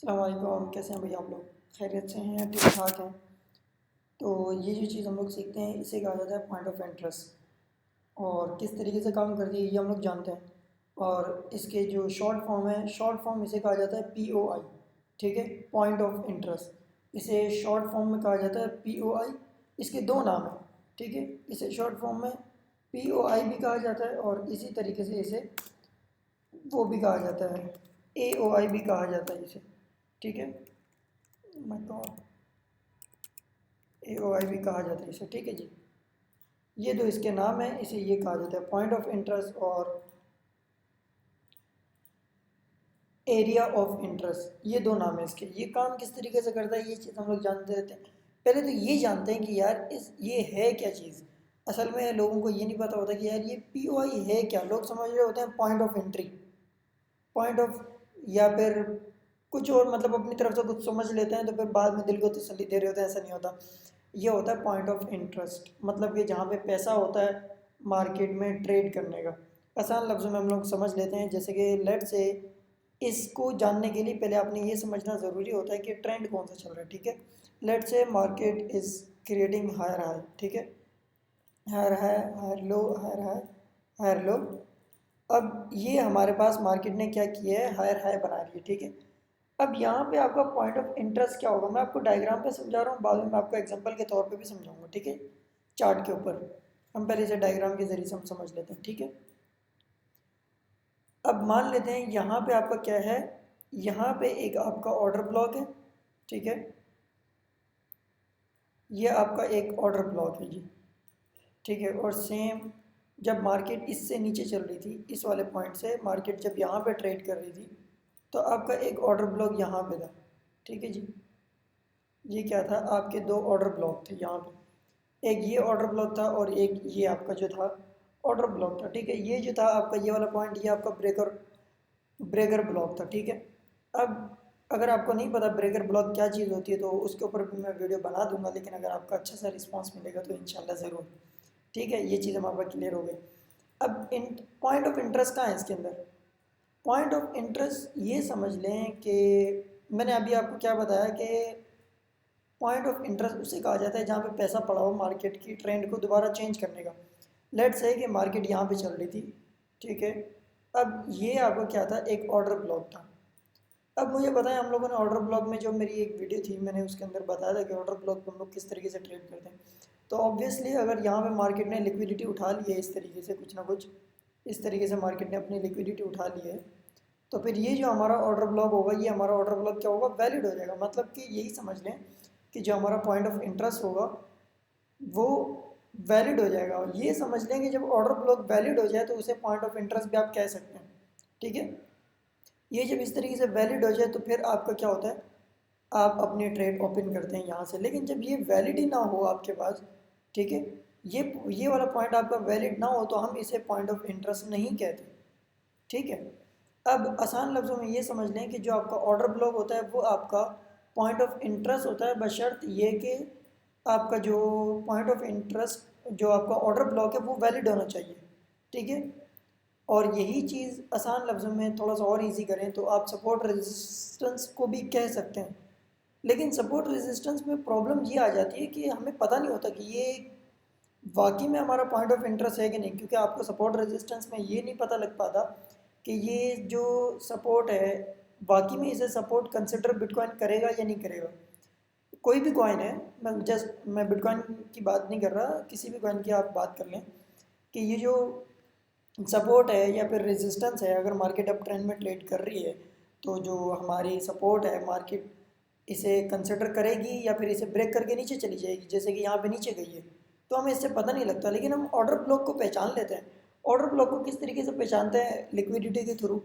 अस्सलाम वालेकुम, कैसे हैं भाई आप लोग? खैरियत से हैं, ठीक ठाक हैं? तो ये जो चीज़ हम लोग सीखते हैं इसे कहा जाता है पॉइंट ऑफ इंटरेस्ट। और किस तरीके से काम करती है ये हम लोग जानते हैं। और इसके जो शॉर्ट फॉर्म है, शॉर्ट फॉर्म इसे कहा जाता है POI। ठीक है, पॉइंट ऑफ इंटरेस्ट इसे शॉर्ट फॉर्म में कहा जाता है POI। इसके दो नाम हैं। ठीक है, इसे शॉर्ट फॉर्म में POI भी कहा जाता है और इसी तरीके से इसे वो भी कहा जाता है, AOI भी कहा जाता है इसे। ठीक है, मैं तो AOI भी कहा जाता है इसे। ठीक है जी, ये दो इसके नाम है, इसे ये कहा जाता है पॉइंट ऑफ इंटरेस्ट और एरिया ऑफ इंटरेस्ट। ये दो नाम है इसके। ये काम किस तरीके से करता है ये चीज़ हम लोग जानते रहते हैं। पहले तो ये जानते हैं कि यार इस ये है क्या चीज़। असल में लोगों को ये नहीं पता होता कि यार ये POI है क्या। लोग समझ रहे होते हैं point of entry, point of, या फिर कुछ और, मतलब अपनी तरफ से कुछ समझ लेते हैं तो फिर बाद में दिल को तसल्ली दे रहे होते हैं। ऐसा नहीं होता। ये होता है पॉइंट ऑफ इंटरेस्ट, मतलब कि जहाँ पे पैसा होता है मार्केट में ट्रेड करने का। आसान लफ्ज़ों में हम लोग समझ लेते हैं, जैसे कि लेट से, इसको जानने के लिए पहले आपने ये समझना ज़रूरी होता है कि ट्रेंड कौन सा चल रहा है। ठीक है, let say market is creating higher high. ठीक है, higher high, higher low, higher high, higher low. अब ये हमारे पास मार्केट ने क्या किया है, हायर हाई बना रही है। ठीक है, अब यहाँ पे आपका पॉइंट ऑफ इंटरेस्ट क्या होगा, मैं आपको डायग्राम पे समझा रहा हूँ, बाद में मैं आपको एग्जांपल के तौर पे भी समझाऊंगा। ठीक है, चार्ट के ऊपर हम पहले इसे डायग्राम के जरिए से हम समझ लेते हैं। ठीक है, अब मान लेते हैं यहाँ पे आपका क्या है, यहाँ पे एक आपका ऑर्डर ब्लॉक है। ठीक है, ये आपका एक ऑर्डर ब्लॉक है जी। ठीक है, और सेम जब मार्केट इससे नीचे चल रही थी, इस वाले पॉइंट से मार्केट जब यहाँ पे ट्रेड कर रही थी, तो आपका एक ऑर्डर ब्लॉक यहाँ पे था। ठीक है जी, ये क्या था, आपके दो ऑर्डर ब्लॉक थे यहाँ पे। एक ये ऑर्डर ब्लॉक था और एक ये आपका जो था ऑर्डर ब्लॉक था। ठीक है, ये जो था आपका ये वाला पॉइंट, ये आपका ब्रेकर ब्रेकर ब्लॉक था। ठीक है, अब अगर आपको नहीं पता ब्रेकर ब्लॉक क्या चीज़ होती है तो उसके ऊपर भी मैं वीडियो बना दूंगा, लेकिन अगर आपका अच्छा सा रिस्पांस मिलेगा तो इंशाल्लाह ज़रूर। ठीक है, ये चीज़ हमारा क्लियर हो गई। अब इन पॉइंट ऑफ इंटरेस्ट कहाँ है इसके अंदर। पॉइंट ऑफ इंटरेस्ट ये समझ लें कि मैंने अभी आपको क्या बताया कि पॉइंट ऑफ इंटरेस्ट उसे कहा जाता है जहाँ पे पैसा पड़ा हो मार्केट की ट्रेंड को दोबारा चेंज करने का। लेट्स से कि मार्केट यहाँ पे चल रही थी। ठीक है, अब ये आपको क्या था, एक ऑर्डर ब्लॉक था। अब मुझे पता है हम लोगों ने ऑर्डर ब्लॉक में, जो मेरी एक वीडियो थी मैंने उसके अंदर बताया था कि ऑर्डर ब्लॉक में हम लोग किस तरीके से ट्रेड करते हैं। तो ऑब्वियसली अगर यहाँ पे मार्केट ने लिक्विडिटी उठा ली है इस तरीके से, कुछ ना कुछ इस तरीके से मार्केट ने अपनी लिक्विडिटी उठा ली है, तो फिर ये जो हमारा ऑर्डर ब्लॉक होगा, ये हमारा ऑर्डर ब्लॉक क्या होगा, वैलिड हो जाएगा। मतलब कि यही समझ लें कि जो हमारा पॉइंट ऑफ इंटरेस्ट होगा वो वैलिड हो जाएगा। और ये समझ लें कि जब ऑर्डर ब्लॉक वैलिड हो जाए तो उसे पॉइंट ऑफ इंटरेस्ट भी आप कह सकते हैं। ठीक है, ये जब इस तरीके से वैलिड हो जाए तो फिर आपका क्या होता है, आप अपनी ट्रेड ओपन करते हैं यहाँ से। लेकिन जब ये वैलिड ही ना हो आपके पास, ठीक है, ये वाला पॉइंट आपका वैलिड ना हो तो हम इसे पॉइंट ऑफ इंटरेस्ट नहीं कहते। ठीक है, अब आसान लफ्ज़ों में ये समझ लें कि जो आपका ऑर्डर ब्लॉक होता है वो आपका पॉइंट ऑफ इंटरेस्ट होता है, बशर्त ये कि आपका जो पॉइंट ऑफ इंटरेस्ट, जो आपका ऑर्डर ब्लॉक है वो वैलिड होना चाहिए। ठीक है, और यही चीज़ आसान लफ्ज़ों में थोड़ा सा और इजी करें तो आप सपोर्ट रेजिस्टेंस को भी कह सकते हैं। लेकिन सपोर्ट रेजिस्टेंस में प्रॉब्लम ये आ जाती है कि हमें पता नहीं होता कि ये वाकई में हमारा पॉइंट ऑफ इंटरेस्ट है कि नहीं, क्योंकि आपको सपोर्ट रेजिस्टेंस में ये नहीं पता लग पाता कि ये जो सपोर्ट है वाकई में इसे सपोर्ट कंसिडर बिटकॉइन करेगा या नहीं करेगा। कोई भी कॉइन है, मैं बिटकॉइन की बात नहीं कर रहा, किसी भी कॉइन की आप बात कर लें, कि ये जो सपोर्ट है या फिर रेजिस्टेंस है, अगर मार्केट अप ट्रेंड में ट्रेड कर रही है तो जो हमारी सपोर्ट है मार्केट इसे कंसिडर करेगी या फिर इसे ब्रेक करके नीचे चली जाएगी, जैसे कि यहाँ पे नीचे गई है। तो हमें इससे पता नहीं लगता, लेकिन हम ऑर्डर ब्लॉक को पहचान लेते हैं। ऑर्डर ब्लॉक को किस तरीके से पहचानते हैं, लिक्विडिटी के थ्रू।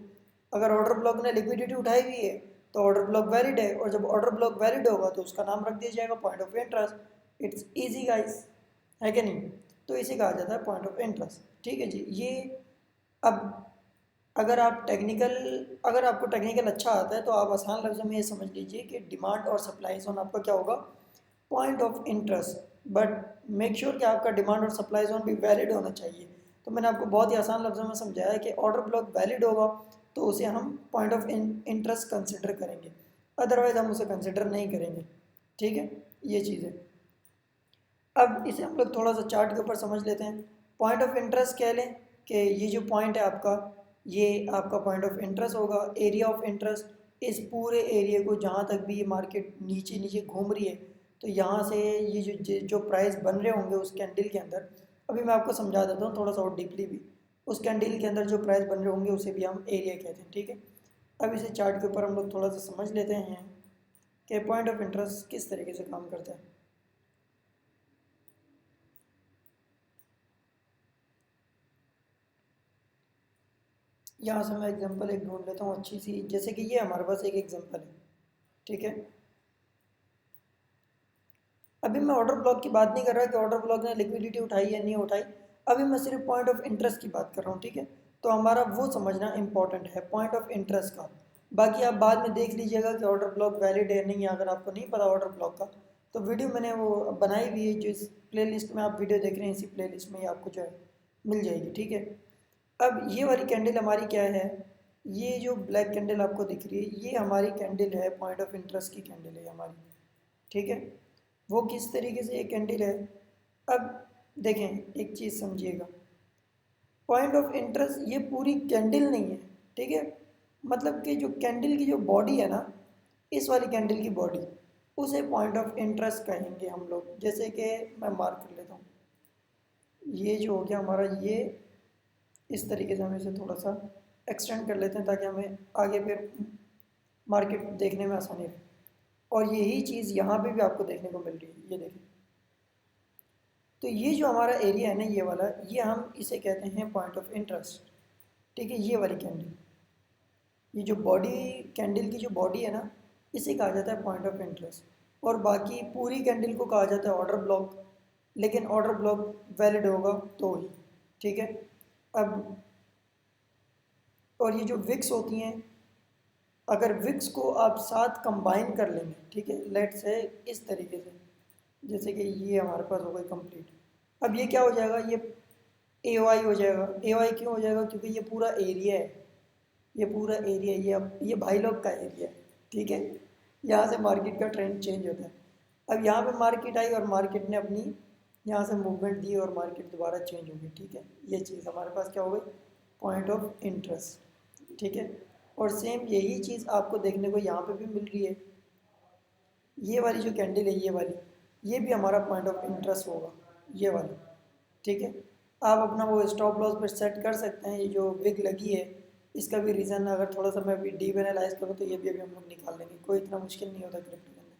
अगर ऑर्डर ब्लॉक ने लिक्विडिटी उठाई हुई है तो ऑर्डर ब्लॉक वैलिड है, और जब ऑर्डर ब्लॉक वैलिड होगा तो उसका नाम रख दिया जाएगा point of interest. It's easy guys, है कि नहीं। तो इसे कहा जाता है पॉइंट ऑफ इंटरेस्ट। ठीक है जी, ये अब अगर आप टेक्निकल अगर आपको टेक्निकल अच्छा आता है तो आप आसान लफ्ज़ों में ये समझ लीजिए कि डिमांड और सप्लाई जोन आपका क्या होगा, point of interest. But make sure कि आपका डिमांड और सप्लाई जोन भी वैलिड होना चाहिए। तो मैंने आपको बहुत ही आसान लफ्ज़ों में समझाया है कि ऑर्डर ब्लॉक वैलिड होगा तो उसे हम पॉइंट ऑफ इंटरेस्ट कंसिडर करेंगे। अदरवाइज़ हम उसे कंसिडर नहीं करेंगे। ठीक है, ये चीज़ है। अब इसे हम लोग थोड़ा सा चार्ट के ऊपर समझ लेते हैं। पॉइंट ऑफ इंटरेस्ट कह लें कि ये जो पॉइंट है आपका, ये आपका पॉइंट ऑफ इंटरेस्ट होगा। एरिया ऑफ इंटरेस्ट, इस पूरे एरिया को जहाँ तक भी ये मार्केट नीचे नीचे घूम रही है, तो यहाँ से ये जो प्राइस बन रहे होंगे उस कैंडल के अंदर, अभी मैं आपको समझा देता हूँ थोड़ा सा और डीपली भी। उस कैंडल के अंदर जो प्राइस बन रहे होंगे उसे भी हम एरिया कहते हैं। ठीक है, अब इसे चार्ट के ऊपर हम लोग थोड़ा सा समझ लेते हैं कि पॉइंट ऑफ इंटरेस्ट किस तरीके से काम करता है। यहाँ से मैं एग्जांपल एक ढूंढ लेता हूँ अच्छी सी, जैसे कि ये हमारे पास एक एग्जांपल है। ठीक है, अभी मैं ऑर्डर ब्लॉक की बात नहीं कर रहा कि ऑर्डर ब्लॉक ने लिक्विडिटी उठाई या नहीं उठाई, अभी मैं सिर्फ पॉइंट ऑफ इंटरेस्ट की बात कर रहा हूँ। ठीक है, तो हमारा वो समझना इंपॉर्टेंट है पॉइंट ऑफ इंटरेस्ट का। बाकी आप बाद में देख लीजिएगा कि ऑर्डर ब्लॉक वैलिड है नहीं है, अगर आपको नहीं पता ऑर्डर ब्लॉक का, तो वीडियो मैंने वो बनाई हुई है, जो इस प्लेलिस्ट में आप वीडियो देख रहे हैं, इसी प्लेलिस्ट में ही आपको जो है मिल जाएगी। ठीक है, अब ये वाली कैंडल हमारी क्या है, ये जो ब्लैक कैंडल आपको दिख रही है, ये हमारी कैंडल है, पॉइंट ऑफ इंटरेस्ट की कैंडल है हमारी। ठीक है, वो किस तरीके से ये कैंडल है। अब देखें, एक चीज़ समझिएगा, पॉइंट ऑफ इंटरेस्ट ये पूरी कैंडल नहीं है। ठीक है, मतलब कि जो कैंडल की जो बॉडी है ना, इस वाली कैंडल की बॉडी, उसे पॉइंट ऑफ इंटरेस्ट कहेंगे हम लोग। जैसे कि मैं मार्क कर लेता हूँ, ये जो हो गया हमारा, ये इस तरीके से हम इसे थोड़ा सा एक्सटेंड कर लेते हैं ताकि हमें आगे फिर मार्केट देखने में आसानी रहे। और यही चीज़ यहाँ पे भी आपको देखने को मिल रही है, ये देखें। तो ये जो हमारा एरिया है ना, ये वाला, ये हम इसे कहते हैं पॉइंट ऑफ इंटरेस्ट। ठीक है, ये वाली कैंडल, ये जो बॉडी, कैंडल की जो बॉडी है ना, इसे कहा जाता है पॉइंट ऑफ इंटरेस्ट। और बाकी पूरी कैंडल को कहा जाता है ऑर्डर ब्लॉक, लेकिन ऑर्डर ब्लॉक वैलिड होगा तो ही। ठीक है, अब और ये जो विक्स होती हैं, अगर विक्स को आप साथ कंबाइन कर लेंगे, ठीक है, लेट से इस तरीके से, जैसे कि ये हमारे पास हो गई कंप्लीट। अब ये क्या हो जाएगा, ये ए वाई हो जाएगा। ए वाई क्यों हो जाएगा, क्योंकि ये पूरा एरिया है, ये पूरा एरिया, ये अब ये भाई लोग का एरिया है। ठीक है, यहाँ से मार्केट का ट्रेंड चेंज होता है। अब यहाँ पे मार्केट आई और मार्केट ने अपनी यहाँ से मूवमेंट दी और मार्केट दोबारा चेंज हो गई। ठीक है, ये चीज़ हमारे पास क्या हो गई, पॉइंट ऑफ इंटरेस्ट। ठीक है, और सेम यही चीज़ आपको देखने को यहाँ पे भी मिल रही है। ये वाली जो कैंडल है, ये वाली, ये भी हमारा पॉइंट ऑफ इंटरेस्ट होगा, ये वाली। ठीक है, आप अपना वो स्टॉप लॉस पर सेट कर सकते हैं। ये जो विग लगी है, इसका भी रीज़न अगर थोड़ा सा मैं भी डीप एनालाइज करूँ तो ये भी अभी हम लोग निकाल लेंगे, कोई इतना मुश्किल नहीं होता क्रिप्टो के अंदर।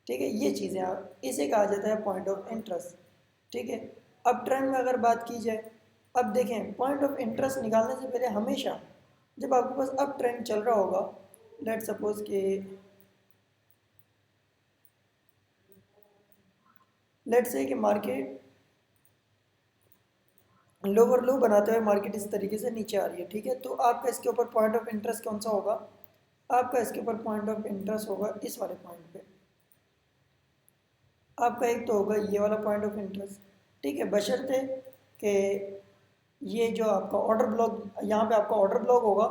ठीक है, ये चीज़ें आप, इसे कहा जाता है पॉइंट ऑफ इंटरेस्ट। ठीक है, अब ट्रेंड में अगर बात की जाए, अब देखें, पॉइंट ऑफ इंटरेस्ट निकालने से पहले हमेशा जब आपके पास अब ट्रेंड चल रहा होगा, लेट सपोज कि लेट से कि मार्केट लोअर लो बनाते हुए मार्केट इस तरीके से नीचे आ रही है। ठीक है, तो आपका इसके ऊपर पॉइंट ऑफ इंटरेस्ट कौन सा होगा, आपका इसके ऊपर पॉइंट ऑफ इंटरेस्ट होगा इस वाले पॉइंट पे। आपका एक तो होगा ये वाला पॉइंट ऑफ इंटरेस्ट। ठीक है, बशर्ते कि ये जो आपका ऑर्डर ब्लॉक, यहाँ पे आपका ऑर्डर ब्लॉक होगा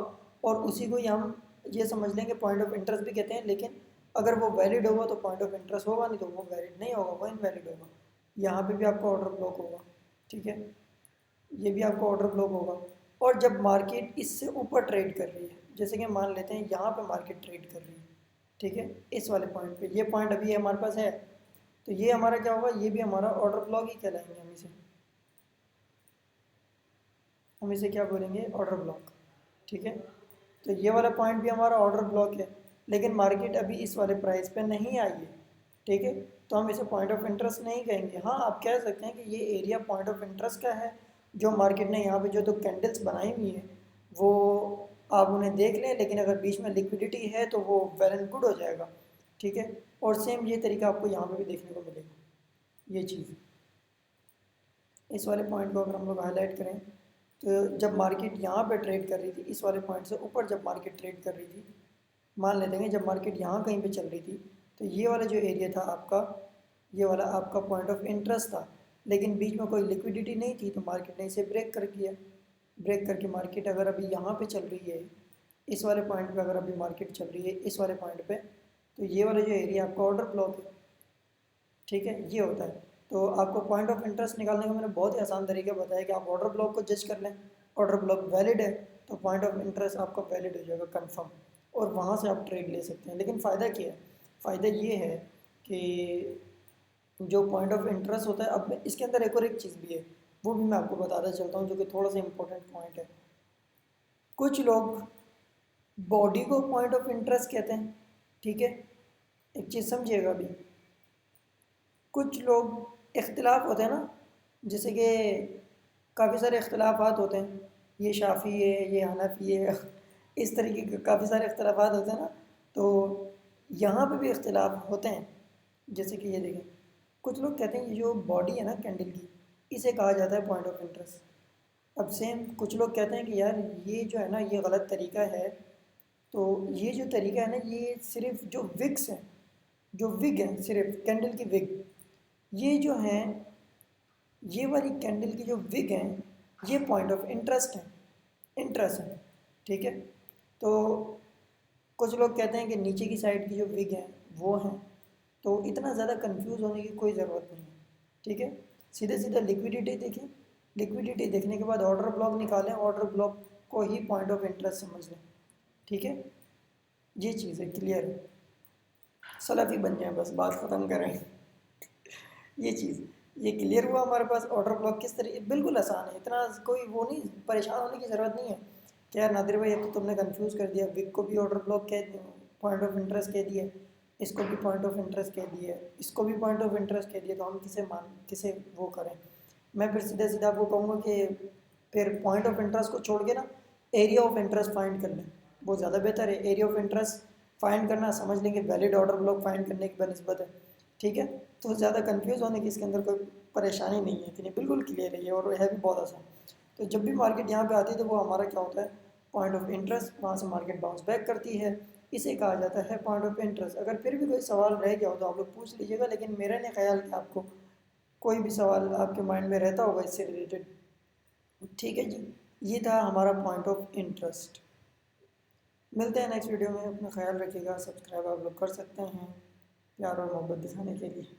और उसी को ही हम ये समझ लेंगे पॉइंट ऑफ इंटरेस्ट भी कहते हैं, लेकिन अगर वो वैलिड होगा तो पॉइंट ऑफ इंटरेस्ट होगा, नहीं तो वो वैलिड नहीं होगा, वो इनवैलिड होगा। यहाँ पे भी आपका ऑर्डर ब्लॉक होगा। ठीक है, ये भी आपका ऑर्डर ब्लॉक होगा। और जब मार्केट इससे ऊपर ट्रेड कर रही है, जैसे कि मान लेते हैं यहाँ पे मार्केट ट्रेड कर रही है, ठीक है, इस वाले पॉइंट पे, ये पॉइंट अभी हमारे पास है, तो ये हमारा क्या होगा, ये भी हमारा ऑर्डर ब्लॉक ही कहलाएंगे हम इसे क्या बोलेंगे, ऑर्डर ब्लॉक। ठीक है, तो ये वाला पॉइंट भी हमारा ऑर्डर ब्लॉक है, लेकिन मार्केट अभी इस वाले प्राइस पे नहीं आई है। ठीक है, तो हम इसे पॉइंट ऑफ इंटरेस्ट नहीं कहेंगे। हाँ, आप कह सकते हैं कि ये एरिया पॉइंट ऑफ इंटरेस्ट का है, जो मार्केट ने यहाँ पे जो तो कैंडल्स बनाई हुई हैं वो आप उन्हें देख लें, लेकिन अगर बीच में लिक्विडिटी है तो वो वेल एंड गुड हो जाएगा। ठीक है, और सेम ये तरीका आपको यहाँ पे भी देखने को मिलेगा। ये चीज़, इस वाले पॉइंट को अगर हम लोग हाईलाइट करें, तो जब मार्केट यहाँ पे ट्रेड कर रही थी, इस वाले पॉइंट से ऊपर जब मार्केट ट्रेड कर रही थी, मान लेते हैं जब मार्केट यहाँ कहीं पे चल रही थी, तो ये वाला जो एरिया था आपका, ये वाला आपका पॉइंट ऑफ इंटरेस्ट था, लेकिन बीच में कोई लिक्विडिटी नहीं थी, तो मार्केट ने इसे ब्रेक कर दिया। ब्रेक करके मार्केट अगर अभी यहाँ पे चल रही है, इस वाले पॉइंट पे अगर अभी मार्केट चल रही है, इस वाले पॉइंट पे, तो ये वाला जो एरिया आपका ऑर्डर ब्लॉक है, ठीक है, ये होता है। तो आपको पॉइंट ऑफ इंटरेस्ट निकालने का मैंने बहुत ही आसान तरीका बताया कि आप ऑर्डर ब्लॉक को जज कर लें, ऑर्डर ब्लॉक वैलिड है तो पॉइंट ऑफ इंटरेस्ट आपका वैलिड हो जाएगा कंफर्म, और वहाँ से आप ट्रेड ले सकते हैं। लेकिन फ़ायदा क्या है? फ़ायदा ये है कि जो पॉइंट ऑफ इंटरेस्ट होता है, अब इसके अंदर एक और एक चीज़ भी है, वो भी मैं आपको बताता चलता हूँ, जो कि थोड़ा सा इंपॉर्टेंट पॉइंट है। कुछ लोग बॉडी को पॉइंट ऑफ इंटरेस्ट कहते हैं, ठीक है, एक चीज़ समझिएगा अभी। कुछ लोग इख्तिलाफ होते हैं ना, जैसे कि काफ़ी सारे इख्तिलाफात होते हैं, ये शाफ़ी है, ये हनफी है, इस तरीके के काफ़ी सारे इख्तिलाफात होते हैं ना। तो यहाँ पे भी इख्तिलाफ होते हैं। जैसे कि ये देखें, कुछ लोग कहते हैं ये जो बॉडी है ना कैंडल की, इसे कहा जाता है पॉइंट ऑफ इंटरेस्ट। अब सेम कुछ लोग कहते हैं कि यार ये जो है ना ये गलत तरीका है। तो ये जो तरीका है ना, ये सिर्फ जो विग्स हैं, जो विग हैं, सिर्फ कैंडल की विग, ये जो हैं, ये वाली कैंडल की जो विग हैं, ये पॉइंट ऑफ इंटरेस्ट है, इंटरेस्ट है, ठीक है। तो कुछ लोग कहते हैं कि नीचे की साइड की जो विग हैं वो हैं। तो इतना ज़्यादा कंफ्यूज होने की कोई ज़रूरत नहीं है, ठीक है। सीधे सीधे लिक्विडिटी देखें, लिक्विडिटी देखने के बाद ऑर्डर ब्लॉक निकालें, ऑर्डर ब्लॉक को ही पॉइंट ऑफ इंटरेस्ट समझ लें, ठीक है। ये चीज़ है, क्लियर है, सलाफी बन जाए बस, बात ख़त्म करें। ये चीज़, ये क्लियर हुआ हमारे पास ऑर्डर ब्लॉक किस तरीके, बिल्कुल आसान है, इतना कोई वो नहीं, परेशान होने की ज़रूरत नहीं है कि यार नादिर भाई अब तो तुमने कंफ्यूज कर दिया, विक को भी ऑर्डर ब्लॉक कह दिया, पॉइंट ऑफ इंटरेस्ट कह दिया, इसको भी पॉइंट ऑफ इंटरेस्ट कह दिया, इसको भी पॉइंट ऑफ इंटरेस्ट कह दिया, तो हम किसे वो करें। मैं फिर सीधा सीधा आपको कहूँगा कि फिर पॉइंट ऑफ इंटरेस्ट को छोड़ के ना एरिया ऑफ इंटरेस्ट फाइंड कर लें, वो ज़्यादा बेहतर है। एरिया ऑफ इंटरेस्ट फाइंड करना समझ लेंगे वैलिड ऑर्डर ब्लॉक फाइंड करने की बनस्बत है, ठीक है। तो ज़्यादा कंफ्यूज होने की इसके अंदर कोई परेशानी नहीं है, इतनी बिल्कुल क्लियर है ये, और है भी बहुत आसान। तो जब भी मार्केट यहाँ पे आती है तो वो हमारा क्या होता है, पॉइंट ऑफ इंटरेस्ट, वहाँ से मार्केट बाउंस बैक करती है, इसे कहा जाता है पॉइंट ऑफ इंटरेस्ट। अगर फिर भी कोई सवाल रह गया हो तो आप लोग पूछ लीजिएगा, लेकिन मेरा नहीं ख्याल कि आपको कोई भी सवाल आपके माइंड में रहता होगा इससे रिलेटेड, ठीक है जी। ये था हमारा पॉइंट ऑफ इंटरेस्ट। मिलते हैं नेक्स्ट वीडियो में, अपना ख्याल रखिएगा, सब्सक्राइब आप लोग कर सकते हैं प्यार और मोहब्बत दिखाने के लिए।